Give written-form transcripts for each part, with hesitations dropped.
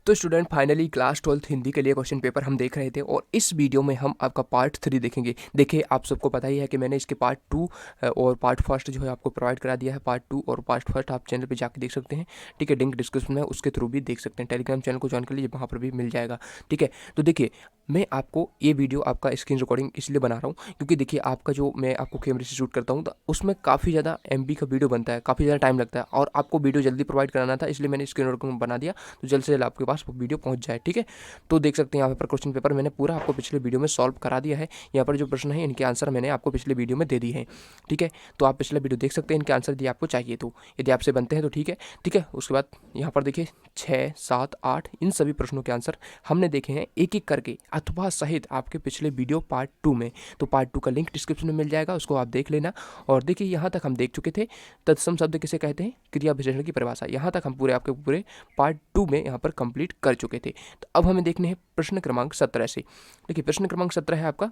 तो student finally class 12th Hindi के लिए क्वेश्चन पेपर हम देख रहे थे और इस वीडियो में हम आपका पार्ट 3 देखेंगे। देखिए आप सबको पता ही है कि मैंने इसके पार्ट 2 और पार्ट फर्स्ट जो है आपको प्रोवाइड करा दिया है। पार्ट 2 और पार्ट फर्स्ट आप चैनल पे जाके देख सकते हैं, ठीक है। लिंक डिस्क्रिप्शन में उसके थ्रू भी देख सकते हैं। टेलीग्राम चैनल को ज्वाइन कर लीजिए, वहाँ पर भी मिल जाएगा, ठीक है। तो देखिए मैं आपको ये वीडियो आपका स्क्रीन रिकॉर्डिंग इसलिए बना रहा हूँ क्योंकि देखिए आपका जो मैं आपको कैमरे से शूट करता हूँ तो उसमें काफ़ी ज़्यादा MB का वीडियो बनता है, काफ़ी ज़्यादा टाइम लगता है और आपको वीडियो जल्दी प्रोवाइड कराना था, इसलिए मैंने स्क्रीन रिकॉर्डिंग बना दिया तो जल्द से जल्द आपके पास वो वीडियो पहुंच जाए, ठीक है। तो देख सकते हैं यहाँ पर क्वेश्चन पेपर मैंने पूरा आपको पिछले वीडियो में सॉल्व करा दिया है। यहाँ पर जो प्रश्न है इनके आंसर मैंने आपको पिछले वीडियो में दे दी है, ठीक है। तो आप पिछले वीडियो देख सकते हैं, इनके आंसर यदि आपको चाहिए तो, यदि आपसे बनते हैं तो ठीक है, ठीक है। उसके बाद यहाँ पर देखिए 6, 7, 8 इन सभी प्रश्नों के आंसर हमने देखे हैं एक एक करके अथवा सहित आपके पिछले वीडियो पार्ट 2 में। तो पार्ट 2 का लिंक डिस्क्रिप्शन में मिल जाएगा, उसको आप देख लेना। और देखिए यहाँ तक हम देख चुके थे तत्सम शब्द किसे कहते हैं, क्रिया विशेषण की परिभाषा। यहाँ तक हम पूरे आपके पूरे पार्ट 2 में यहाँ पर कंप्लीट कर चुके थे। तो अब हमें देखने हैं प्रश्न क्रमांक 17 से। देखिए प्रश्न क्रमांक 17 है आपका,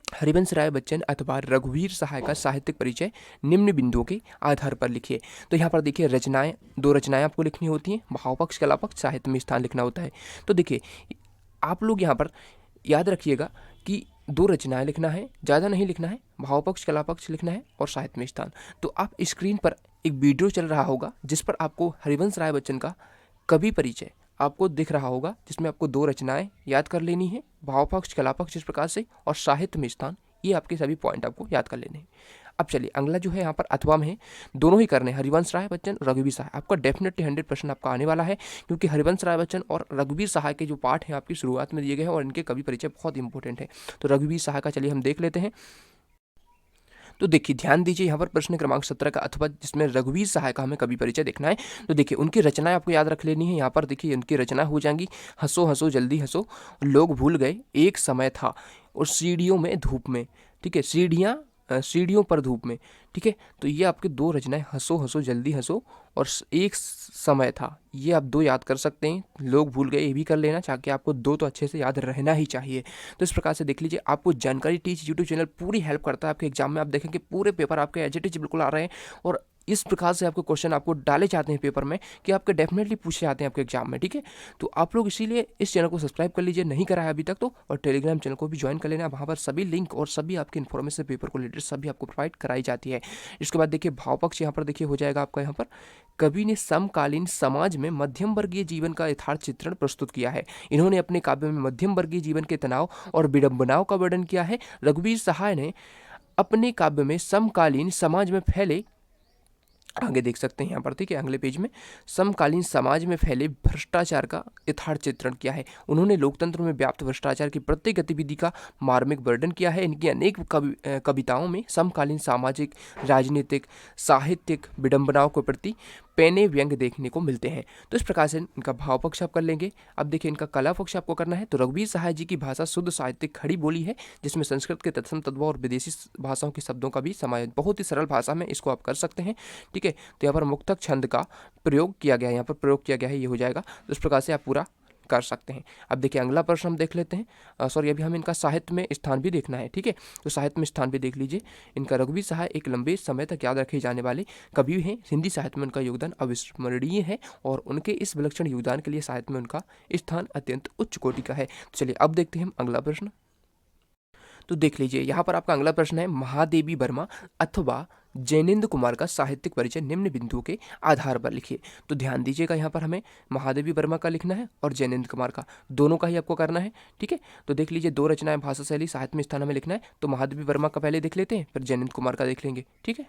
हरिवंश राय बच्चन अथवा रघुवीर सहाय का साहित्यिक परिचय निम्न बिंदुओं के आधार पर लिखिए। तो यहाँ पर देखिए रचनाएं, 2 रचनाएं आपको लिखनी होती हैं, भाव पक्ष कला पक्ष साहित्य में स्थान लिखना होता है। तो देखिए आप लोग यहाँ पर याद रखिएगा कि 2 रचनाएं लिखना है, ज़्यादा नहीं लिखना है, भाव पक्ष कला पक्ष लिखना है और साहित्य में स्थान। तो आप स्क्रीन पर एक वीडियो चल रहा होगा जिस पर आपको हरिवंश राय बच्चन का कवि परिचय आपको दिख रहा होगा, जिसमें आपको 2 रचनाएं याद कर लेनी है, भाव पक्ष कला पक्ष इस प्रकार से और साहित्य में स्थान, ये आपके सभी पॉइंट आपको याद कर लेने हैं। अब चलिए अगला जो है यहाँ पर अथवा में है, दोनों ही करने, हरिवंश राय बच्चन रघुवीर सहाय। आपका डेफिनेटली 100% आपका आने वाला है क्योंकि हरिवंश राय बच्चन और रघुवीर सहाय के जो पाठ हैं आपकी शुरुआत में दिए गए हैं और इनके कवि परिचय बहुत इंपॉर्टेंट है। तो रघुवीर सहाय का चलिए हम देख लेते हैं। तो देखिए ध्यान दीजिए यहाँ पर प्रश्न क्रमांक 17 का अथवा जिसमें रघुवीर सहाय का हमें कवि परिचय देखना है। तो देखिए उनकी रचनाएं आपको याद रख लेनी है। यहाँ पर देखिए उनकी रचना हो जाएंगी, हंसो हंसो जल्दी हंसो, लोग भूल गए एक समय था, और सीढ़ियों में धूप में, ठीक है, सीढ़ियों पर धूप में, ठीक है। तो ये आपके 2 रचनाएं, हंसो हंसो जल्दी हंसो और एक समय था, ये आप 2 याद कर सकते हैं। लोग भूल गए ये भी कर लेना, ताकि आपको 2 तो अच्छे से याद रहना ही चाहिए। तो इस प्रकार से देख लीजिए, आपको जानकारी टीच यूट्यूब चैनल पूरी हेल्प करता है आपके एग्जाम में। आप देखेंगे पूरे पेपर आपके एज इट इज बिल्कुल आ रहे हैं और इस प्रकार से आपको क्वेश्चन आपको डाले जाते हैं पेपर में कि आपके डेफिनेटली पूछे जाते हैं आपके एग्जाम में, ठीक है। तो आप लोग इसीलिए इस चैनल को सब्सक्राइब कर लीजिए, नहीं करा है अभी तक तो, और टेलीग्राम चैनल को भी ज्वाइन कर लेना। वहाँ पर सभी लिंक और सभी आपकी इन्फॉर्मेशन पेपर को रिलेटेड सभी आपको प्रोवाइड कराई जाती है। इसके बाद देखिए भाव पक्ष यहाँ पर देखिए हो जाएगा आपका, यहाँ पर कवि ने समकालीन समाज में मध्यम वर्गीय जीवन का यथार्थ चित्रण प्रस्तुत किया है। इन्होंने अपने काव्य में मध्यम वर्गीय जीवन के तनाव और विडंबनाओं का वर्णन किया है। रघुवीर सहाय ने अपने काव्य में समकालीन समाज में फैले, आगे देख सकते हैं यहाँ पर, ठीक है, अगले पेज में, समकालीन समाज में फैले भ्रष्टाचार का यथार्थ चित्रण किया है। उन्होंने लोकतंत्र में व्याप्त भ्रष्टाचार की प्रत्येक गतिविधि का मार्मिक वर्णन किया है। इनकी अनेक कविताओं में समकालीन सामाजिक, राजनीतिक, साहित्यिक विडंबनाओं के प्रति पैने व्यंग देखने को मिलते हैं। तो इस प्रकार से इनका भाव पक्ष आप कर लेंगे। अब देखिए इनका कला पक्ष आपको करना है। तो रघुवीर सहाय जी की भाषा शुद्ध साहित्यिक खड़ी बोली है, जिसमें संस्कृत के तत्सम तद्भव और विदेशी भाषाओं के शब्दों का भी समायोजन, बहुत ही सरल भाषा में इसको आप कर सकते हैं, ठीक है। तो यहाँ पर मुक्तक छंद का प्रयोग किया गया है, यहाँ पर प्रयोग किया गया है, ये हो जाएगा। तो इस प्रकार से आप पूरा कर सकते हैं। अब देखिए अगला प्रश्न हम देख लेते हैं। सॉरी, अभी हम इनका साहित्य में स्थान भी देखना है, ठीक है। तो साहित्य में स्थान भी देख लीजिए। इनका रघुवीर सहाय एक लंबे समय तक याद रखे जाने वाले कवि हैं। हिंदी साहित्य में उनका योगदान अविस्मरणीय है और उनके इस विलक्षण योगदान के लिए साहित्य में उनका स्थान अत्यंत उच्च कोटि का है। तो चलिए अब देखते हैं हम अगला प्रश्न। तो देख लीजिए यहाँ पर आपका अगला प्रश्न है, महादेवी वर्मा अथवा जैनेन्द्र कुमार का साहित्यिक परिचय निम्न बिंदुओं के आधार पर लिखिए। तो ध्यान दीजिएगा यहाँ पर हमें महादेवी वर्मा का लिखना है और जैनेन्द्र कुमार का, दोनों का ही आपको करना है, ठीक है। तो देख लीजिए 2 रचनाएं, भाषा शैली, साहित्य में स्थान हमें लिखना है। तो महादेवी वर्मा का पहले देख लेते हैं, फिर जैनेन्द्र कुमार का देख लेंगे, ठीक है।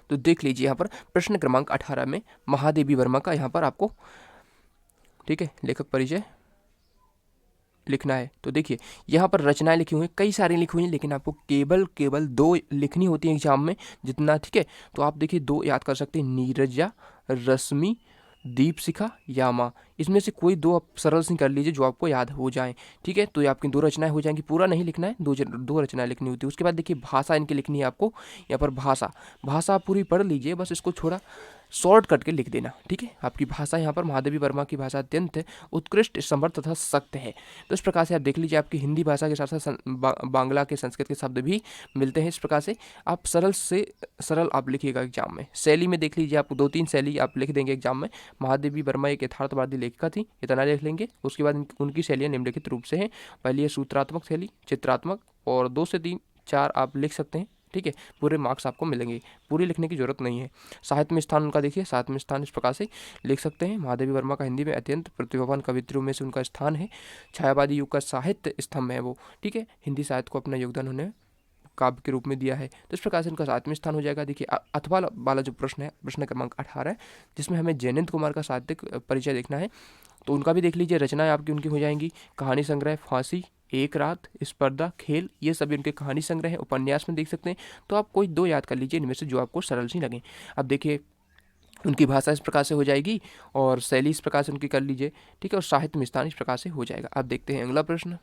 तो देख लीजिए यहाँ पर प्रश्न क्रमांक 18 में महादेवी वर्मा का यहाँ पर आपको, ठीक है, लेखक परिचय लिखना है। तो देखिए यहाँ पर रचनाएं लिखी हुई हैं, कई सारी लिखी हुई हैं, लेकिन आपको केवल 2 लिखनी होती हैं एग्जाम में जितना, ठीक है। तो आप देखिए 2 याद कर सकते हैं, नीरजा, रश्मि, दीपशिखा, यामा। इसमें से कोई 2 आप सरल सी कर लीजिए जो आपको याद हो जाएं, ठीक है। तो ये आपकी 2 रचनाएं हो जाएंगी, पूरा नहीं लिखना है, 2 रचनाएं लिखनी होती है। उसके बाद देखिए भाषा इनकी लिखनी है आपको। यहाँ पर भाषा आप पूरी पढ़ लीजिए, बस इसको थोड़ा शॉर्ट करके लिख देना, ठीक है। आपकी भाषा यहाँ पर महादेवी वर्मा की भाषा अत्यंत उत्कृष्ट, समर्थ तथा सख्त है। तो इस प्रकार से आप देख लीजिए, आपकी हिंदी भाषा के साथ साथ बांग्ला के, संस्कृत के शब्द भी मिलते हैं। इस प्रकार से आप सरल से सरल आप लिखिएगा एग्जाम में। शैली में देख लीजिए, आप 2-3 शैली आप लिख देंगे एग्जाम में। महादेवी वर्मा एक यथार्थवादी लेखिका थी, इतना लिख लेंगे। उसके बाद उनकी शैलियाँ निम्नलिखित रूप से हैं। पहली है सूत्रात्मक शैली, चित्रात्मक, और 2 से 3-4 आप लिख सकते हैं, ठीक है। पूरे मार्क्स आपको मिलेंगे, पूरी लिखने की जरूरत नहीं है। साहित्य में स्थान उनका देखिए, साहित्य में स्थान इस प्रकार से लिख सकते हैं। महादेवी वर्मा का हिंदी में अत्यंत प्रतिभावान कवित्रियों में से उनका स्थान है। छायावादी युग का साहित्य स्तंभ है वो, ठीक है। हिंदी साहित्य को अपना योगदान उन्होंने काव्य के रूप में दिया है। तो इस प्रकार से इनका साहित्य में स्थान हो जाएगा। देखिए अथवा वाला जो प्रश्न है, प्रश्न क्रमांक 18 है, जिसमें हमें जयंत कुमार का साहित्यिक परिचय देखना है। तो उनका भी देख लीजिए, रचनाएं आपकी उनकी हो जाएंगी। कहानी संग्रह फांसी, एक रात, स्पर्धा, खेल, ये सभी उनके कहानी संग्रह है। उपन्यास में देख सकते हैं। तो आप कोई 2 याद कर लीजिए इनमें से, जो आपको सरल सी लगे। अब देखिए, उनकी भाषा इस प्रकार से हो जाएगी, और शैली इस प्रकार से उनकी कर लीजिए, ठीक है। और साहित्य में स्थान इस प्रकार से हो जाएगा। अब देखते हैं अगला प्रश्न।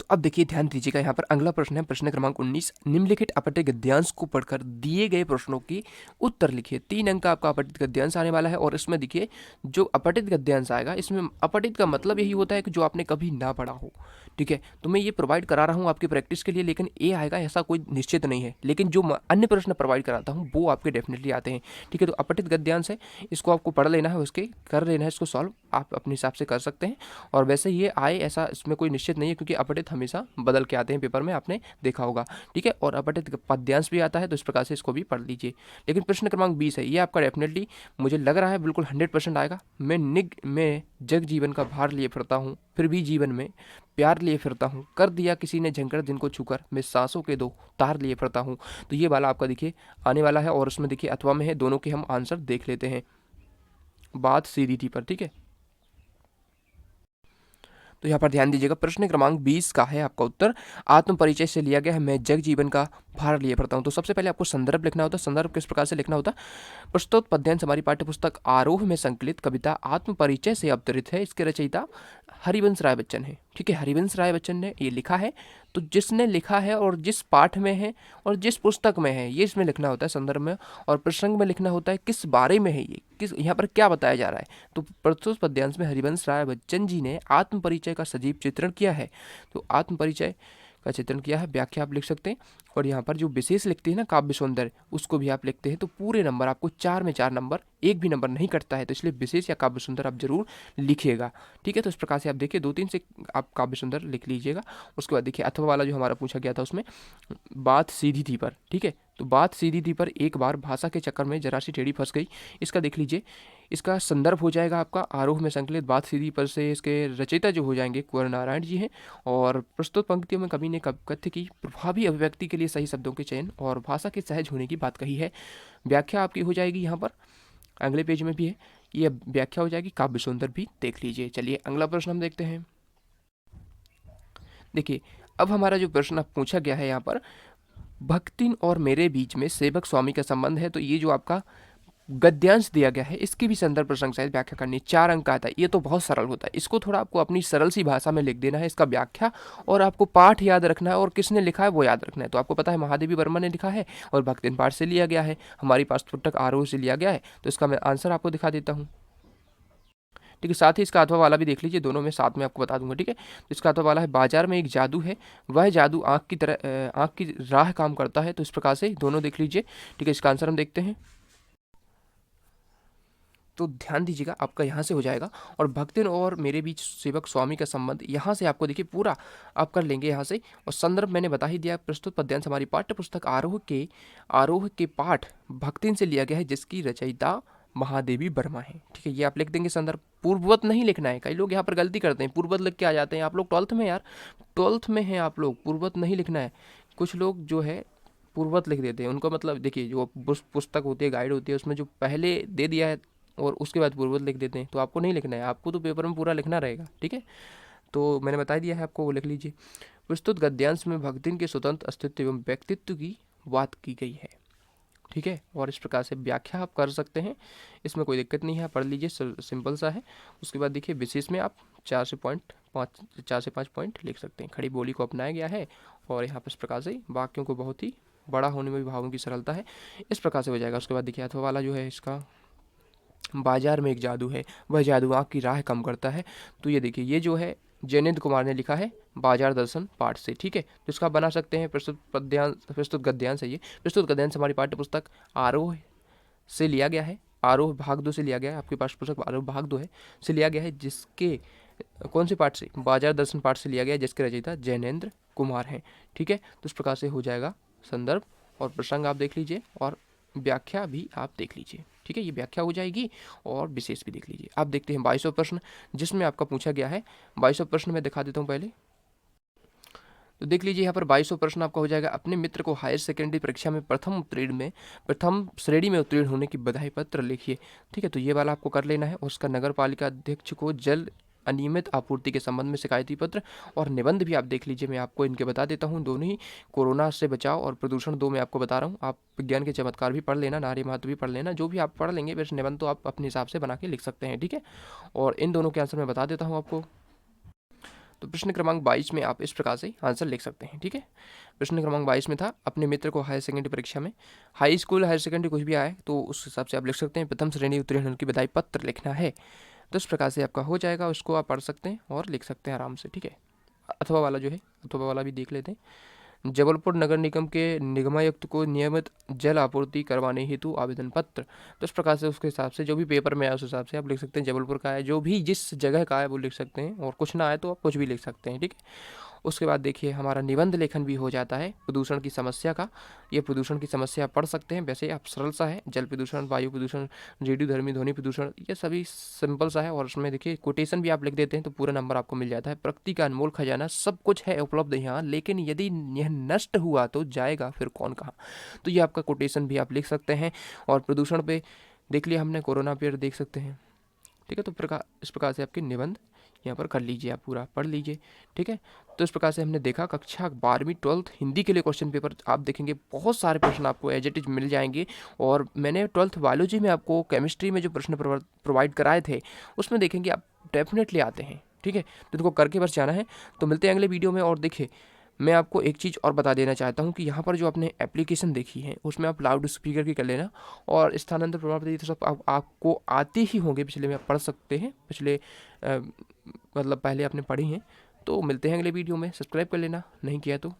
तो अब देखिए, ध्यान दीजिएगा, यहाँ पर अगला प्रश्न है, प्रश्न क्रमांक 19। निम्नलिखित अपठित गद्यांश को पढ़कर दिए गए प्रश्नों की उत्तर लिखिए। 3 अंक का आपका अपठित गद्यांश आने वाला है। और इसमें देखिए, जो अपठित गद्यांश आएगा, इसमें अपठित का मतलब यही होता है कि जो आपने कभी ना पढ़ा हो, ठीक है। तो मैं ये प्रोवाइड करा रहा हूँ आपकी प्रैक्टिस के लिए, लेकिन ए आएगा ऐसा कोई निश्चित नहीं है। लेकिन जो अन्य प्रश्न प्रोवाइड कराता हूँ वो आपके डेफिनेटली आते हैं, ठीक है। तो अपठित गद्यांश है, इसको आपको पढ़ लेना है, उसके कर लेना है, इसको सॉल्व आप अपने हिसाब से कर सकते हैं। और वैसे ये आए ऐसा इसमें कोई निश्चित नहीं है, क्योंकि अपठित हमेशा बदल के आते हैं पेपर में, आपने देखा होगा, ठीक है। और अपठित पद्यांश भी आता है, तो इस प्रकार से इसको भी पढ़ लीजिए। लेकिन प्रश्न क्रमांक 20 है, ये आपका डेफिनेटली मुझे लग रहा है बिल्कुल 100% आएगा। मैं जग जीवन का भार लिए फिरता हूँ, फिर भी जीवन में प्यार लिए फिरता हूँ, कर दिया किसी ने झंकर जिनको छूकर, मैं सांसों के 2 तार लिए फिरता हूँ। तो ये वाला आपका देखिए आने वाला है। और उसमें देखिए अथवा में है, दोनों के हम आंसर देख लेते हैं बात सीधी थी पर, ठीक है। तो यहाँ पर ध्यान दीजिएगा, प्रश्न क्रमांक 20 का है आपका उत्तर, आत्म परिचय से लिया गया है, मैं जग जीवन का भार लिए पढ़ता हूँ। तो सबसे पहले आपको संदर्भ लिखना होता है। संदर्भ किस प्रकार से लिखना होता है? प्रस्तुत पद्यांश हमारी पाठ्यपुस्तक आरोह में संकलित कविता आत्म परिचय से अवतरित है। इसके रचयिता हरिवंश राय बच्चन है, ठीक है। हरिवंश राय बच्चन ने ये लिखा है। तो जिसने लिखा है और जिस पाठ में है और जिस पुस्तक में है, ये इसमें लिखना होता है संदर्भ में। और प्रसंग में लिखना होता है किस बारे में है, ये किस, यहाँ पर क्या बताया जा रहा है। तो प्रस्तुत पद्यांश में हरिवंश राय बच्चन जी ने आत्म परिचय का सजीव चित्रण किया है। तो आत्म परिचय का चित्रण किया है, व्याख्या आप लिख सकते हैं। और यहाँ पर जो विशेष लिखते हैं ना, काव्य सौंदर्य, उसको भी आप लिखते हैं। तो पूरे नंबर आपको 4 में 4 नंबर, एक भी नंबर नहीं कटता है। तो इसलिए विशेष या काव्य सुंदर आप जरूर लिखिएगा, ठीक है। तो इस प्रकार से आप देखिए 2-3 से आप काव्य सुंदर लिख लीजिएगा। उसके बाद देखिए अथवा वाला जो हमारा पूछा गया था, उसमें बात सीधी थी पर, ठीक है। तो बात सीधी थी पर एक बार भाषा के चक्कर में जरा सी टेढ़ी फंस गई, इसका देख लीजिए। इसका संदर्भ हो जाएगा आपका आरोह में संकलित बात सीधी पर से। इसके रचयिता जो हो जाएंगे कुंवर नारायण जी हैं। और प्रस्तुत पंक्तियों में कवि ने कथ्य की प्रभावी अभिव्यक्ति के लिए सही शब्दों के चयन और भाषा के सहज होने की बात कही है। व्याख्या आपकी हो जाएगी, यहाँ पर अगले पेज में भी है, ये व्याख्या हो जाएगी। काव्य सुंदर भी देख लीजिए। चलिए अगला प्रश्न हम देखते हैं। देखिए अब हमारा जो प्रश्न पूछा गया है यहाँ पर, भक्तिन और मेरे बीच में सेवक स्वामी का संबंध है। तो ये जो आपका गद्यांश दिया गया है, इसकी भी संदर्भ प्रसंग सहित व्याख्या करनी है। 4 अंक का आता है, ये तो बहुत सरल होता है। इसको थोड़ा आपको अपनी सरल सी भाषा में लिख देना है, इसका व्याख्या, और आपको पाठ याद रखना है और किसने लिखा है वो याद रखना है। तो आपको पता है महादेवी वर्मा ने लिखा है और भक्तिन पाठ से लिया गया है, हमारी पाठ्यपुस्तक आरोह से लिया गया है। तो इसका मैं आंसर आपको दिखा देता हूँ, ठीक है। साथ ही इसका अथवा वाला भी देख लीजिए, दोनों में साथ में आपको बता दूंगा, ठीक है। इसका अथवा वाला है, बाजार में एक जादू है, वह जादू आँख की तरह आँख की राह काम करता है। तो इस प्रकार से दोनों देख लीजिए, ठीक है। इसका आंसर हम देखते हैं। तो ध्यान दीजिएगा, आपका यहाँ से हो जाएगा। और भक्तिन और मेरे बीच सेवक स्वामी का संबंध, यहाँ से आपको देखिए पूरा आप कर लेंगे यहाँ से। और संदर्भ मैंने बता ही दिया, प्रस्तुत पद्यांश हमारी पाठ्य पुस्तक आरोह के पाठ भक्तिन से लिया गया है, जिसकी रचयिता महादेवी वर्मा है, ठीक है। ये आप लिख देंगे संदर्भ। पूर्ववत नहीं लिखना है, कई लोग यहाँ पर गलती करते हैं, पूर्ववत लिख के आ जाते हैं। आप लोग 12th में यार, 12th में हैं आप लोग, पूर्ववत नहीं लिखना है। कुछ लोग जो है पूर्ववत लिख देते हैं, उनको मतलब देखिए जो पुस्तक होती है, गाइड होती है, उसमें जो पहले दे दिया है और उसके बाद पूर्ववत लिख देते हैं। तो आपको नहीं लिखना है, आपको तो पेपर में पूरा लिखना रहेगा, ठीक है। तो मैंने बता दिया है आपको, वो लिख लीजिए। प्रस्तुत गद्यांश में भक्तिन के स्वतंत्र अस्तित्व एवं व्यक्तित्व की बात की गई है, ठीक है। और इस प्रकार से व्याख्या आप कर सकते हैं, इसमें कोई दिक्कत नहीं है, पढ़ लीजिए, सिंपल सा है। उसके बाद देखिए विशेष में आप 4 से 5 पॉइंट लिख सकते हैं। खड़ी बोली को अपनाया गया है और यहाँ पर इस प्रकार से वाक्यों को बहुत ही बड़ा होने में भी भावों की सरलता है, इस प्रकार से हो जाएगा। उसके बाद देखिए अथवा वाला जो है इसका, बाजार में एक जादू है, वह जादू आँख की राह कम करता है। तो ये देखिए, ये जो है जयनेंद्र कुमार ने लिखा है बाजार दर्शन पाठ से, ठीक है। तो इसका बना सकते हैं प्रस्तुत गद्यांश है ये। प्रस्तुत गद्यांश हमारी पाठ्य पुस्तक आरोह से लिया गया है, आरोह भाग 2 से लिया गया है। आपके पास पुस्तक आरोह भाग 2 है, से लिया गया है, जिसके कौन से पाठ से, बाजार दर्शन पाठ से लिया गया है, जिसके रचयिता जयनेंद्र कुमार हैं, ठीक है। तो इस प्रकार से हो जाएगा संदर्भ और प्रसंग आप देख लीजिए, और व्याख्या भी आप देख लीजिए, ठीक है। ये व्याख्या हो जाएगी और विशेष भी देख लीजिए। आप देखते हैं 22वां प्रश्न, जिसमें आपका पूछा गया है 22वां प्रश्न मैं दिखा देता हूँ पहले। तो देख लीजिए यहाँ पर 22वां प्रश्न आपका हो जाएगा, अपने मित्र को हायर सेकेंडरी परीक्षा में प्रथम श्रेणी में उत्तीर्ण होने की बधाई पत्र लिखिए, ठीक है। तो ये वाला आपको कर लेना है। उसका नगर पालिका अध्यक्ष को जल अनियमित आपूर्ति के संबंध में शिकायती पत्र और निबंध भी आप देख लीजिए। मैं आपको इनके बता देता हूँ दोनों ही, कोरोना से बचाव और प्रदूषण 2 मैं आपको बता रहा हूँ। आप विज्ञान के चमत्कार भी पढ़ लेना, नारी महत्व भी पढ़ लेना, जो भी आप पढ़ लेंगे वैसे निबंध तो आप अपने हिसाब से बना के लिख सकते हैं, ठीक है। और इन दोनों के आंसर मैं बता देता हूँ आपको। तो प्रश्न क्रमांक 22 में आप इस प्रकार से आंसर लिख सकते हैं, ठीक है। प्रश्न क्रमांक 22 में था, अपने मित्र को हायर सेकेंडरी परीक्षा में, हाई स्कूल हायर सेकेंडरी कुछ भी आए तो उस हिसाब से आप लिख सकते हैं, प्रथम श्रेणी उत्तीर्ण होने की बधाई पत्र लिखना है। तो इस प्रकार से आपका हो जाएगा, उसको आप पढ़ सकते हैं और लिख सकते हैं आराम से, ठीक है। अथवा वाला जो है, अथवा वाला भी देख लेते हैं। जबलपुर नगर निगम के निगमायुक्त को नियमित जल आपूर्ति करवाने हेतु आवेदन पत्र। तो इस प्रकार से उसके हिसाब से जो भी पेपर में आए उस हिसाब से आप लिख सकते हैं। जबलपुर का है, जो भी जिस जगह का है वो लिख सकते हैं, और कुछ ना आए तो आप कुछ भी लिख सकते हैं, ठीक है। उसके बाद देखिए हमारा निबंध लेखन भी हो जाता है प्रदूषण की समस्या का। ये प्रदूषण की समस्या पढ़ सकते हैं, वैसे आप सरल सा है, जल प्रदूषण, वायु प्रदूषण, रेडियोधर्मी ध्वनि प्रदूषण, ये सभी सिंपल सा है। और उसमें देखिए कोटेशन भी आप लिख देते हैं तो पूरा नंबर आपको मिल जाता है। प्रकृति का अनमोल खजाना, सब कुछ है उपलब्ध यहाँ, लेकिन यदि यह नष्ट हुआ तो जाएगा फिर कौन कहाँ। तो ये आपका कोटेशन भी आप लिख सकते हैं। और प्रदूषण पे देख लिया हमने, कोरोना पे देख सकते हैं, ठीक है। तो इस प्रकार से आपके निबंध यहाँ पर कर लीजिए, आप पूरा पढ़ लीजिए, ठीक है। तो इस प्रकार से हमने देखा कक्षा 12वीं 12th हिंदी के लिए क्वेश्चन पेपर। आप देखेंगे बहुत सारे प्रश्न आपको एज इट इज मिल जाएंगे। और मैंने 12th बायोलॉजी में आपको केमिस्ट्री में जो प्रश्न प्रोवाइड कराए थे उसमें देखेंगे आप डेफिनेटली आते हैं, ठीक है। तो इनको करके बस जाना है। तो मिलते हैं अगले वीडियो में। और देखिए मैं आपको एक चीज़ और बता देना चाहता हूँ कि यहाँ पर जो आपने एप्लीकेशन देखी है उसमें आप लाउड स्पीकर की कर लेना, और स्थानांतर प्रभाव पद्धति तो सब आपको आते ही होंगे, पिछले में आप पढ़ सकते हैं, पिछले मतलब पहले आपने पढ़ी हैं। तो मिलते हैं अगले वीडियो में, सब्सक्राइब कर लेना नहीं किया तो।